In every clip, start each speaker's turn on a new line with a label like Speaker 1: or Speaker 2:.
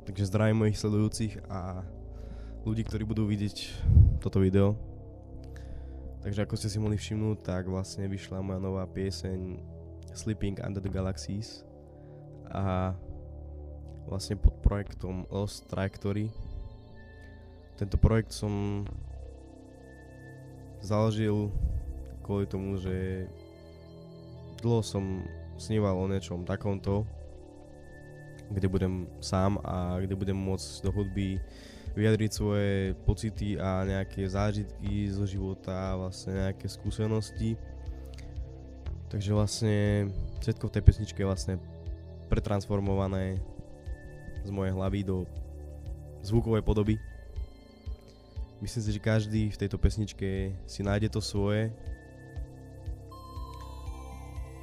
Speaker 1: Takže zdravím mojich sledujúcich a ľudí, ktorí budú vidieť toto video. Takže ako ste si mohli všimnúť, tak vlastne vyšla moja nová pieseň Sleeping Under the Galaxies a vlastne pod projektom Lost Trajectory. Tento projekt som založil kvôli tomu, že dlho som sníval o niečom takomto, kde budem sám a kde budem môcť do hudby vyjadriť svoje pocity a nejaké zážitky zo života, vlastne nejaké skúsenosti. Takže vlastne všetko v tej pesničke je vlastne pretransformované z mojej hlavy do zvukovej podoby. Myslím si, že každý v tejto pesničke si nájde to svoje.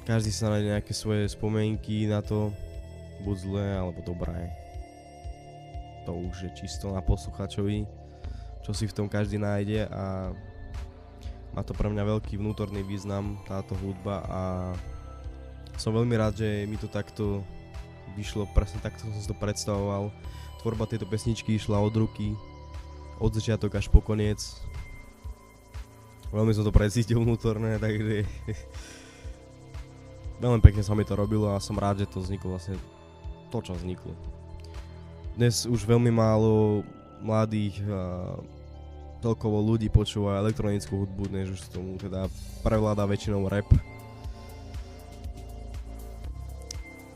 Speaker 1: Každý sa nájde nejaké svoje spomienky na to, buď zlé alebo dobré. To už je čisto na posluchačovi, čo si v tom každý nájde, a má to pre mňa veľký vnútorný význam táto hudba a som veľmi rád, že mi to takto vyšlo, presne takto som si to predstavoval. Tvorba tejto pesničky išla od ruky, od začiatok až po koniec. Veľmi som to precítil vnútorné, takže veľmi pekne sa mi to robilo a som rád, že to vzniklo vlastne to, čo vzniklo. Dnes už veľmi málo mladých a celkovo ľudí počúva elektronickú hudbu, než už tomu teda prevláda väčšinou rap.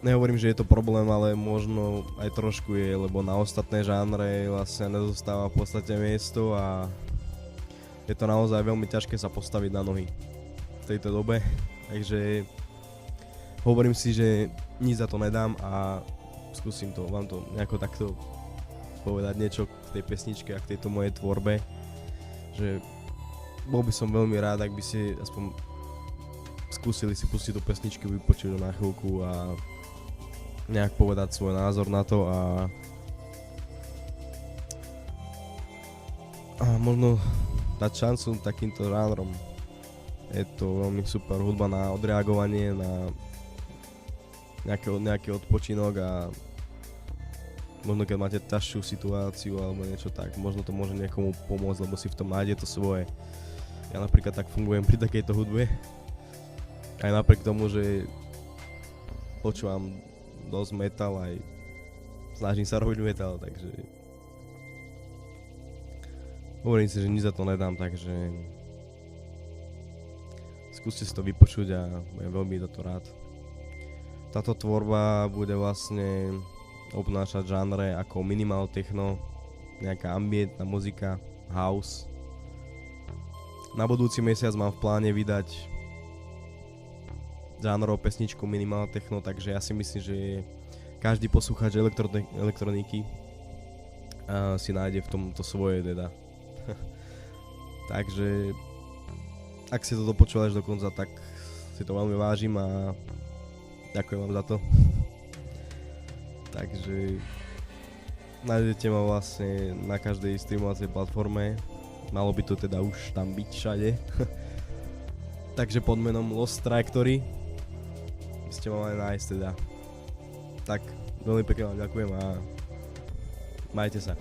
Speaker 1: Nehovorím, že je to problém, ale možno aj trošku je, lebo na ostatné žánre vlastne nezostáva v podstate miesto a je to naozaj veľmi ťažké sa postaviť na nohy v tejto dobe. Takže hovorím si, že nič za to nedám a skúsim to, vám to nejako takto povedať niečo k tej pesničke a k tejto mojej tvorbe. Že bol by som veľmi rád, ak by ste aspoň skúsili si pustiť do pesničky, vypočuť na chvíľku a nejak povedať svoj názor na to a možno dať šancu takýmto žánrom. Je to veľmi super hudba na odreagovanie, na nejaký odpočinok a možno keď máte ťažšiu situáciu alebo niečo, tak možno to môže niekomu pomôcť, lebo si v tom nájde to svoje. Ja napríklad tak fungujem pri takejto hudbe, aj napriek tomu, že počúvam dosť metal, aj snažím sa robiť metal, takže hovorím si, že nič za to nedám, takže skúste si to vypočuť a budem veľmi za to rád. Táto tvorba bude vlastne obnášať žánre ako minimal techno, nejaká ambientná muzika, house. Na budúci mesiac mám v pláne vydať žánrovú pesničku minimal techno, takže ja si myslím, že každý poslucháč elektroniky si nájde v tomto svoje teda. Takže ak ste to dopočúvali až do konca, tak si to veľmi vážim a ďakujem vám za to. Takže nájdete ma vlastne na každej streamovacej platforme. Malo by to teda už tam byť všade. Takže pod menom Lost Trajectory by ste ma mali nájsť teda. Tak, veľmi pekne vám ďakujem a majte sa.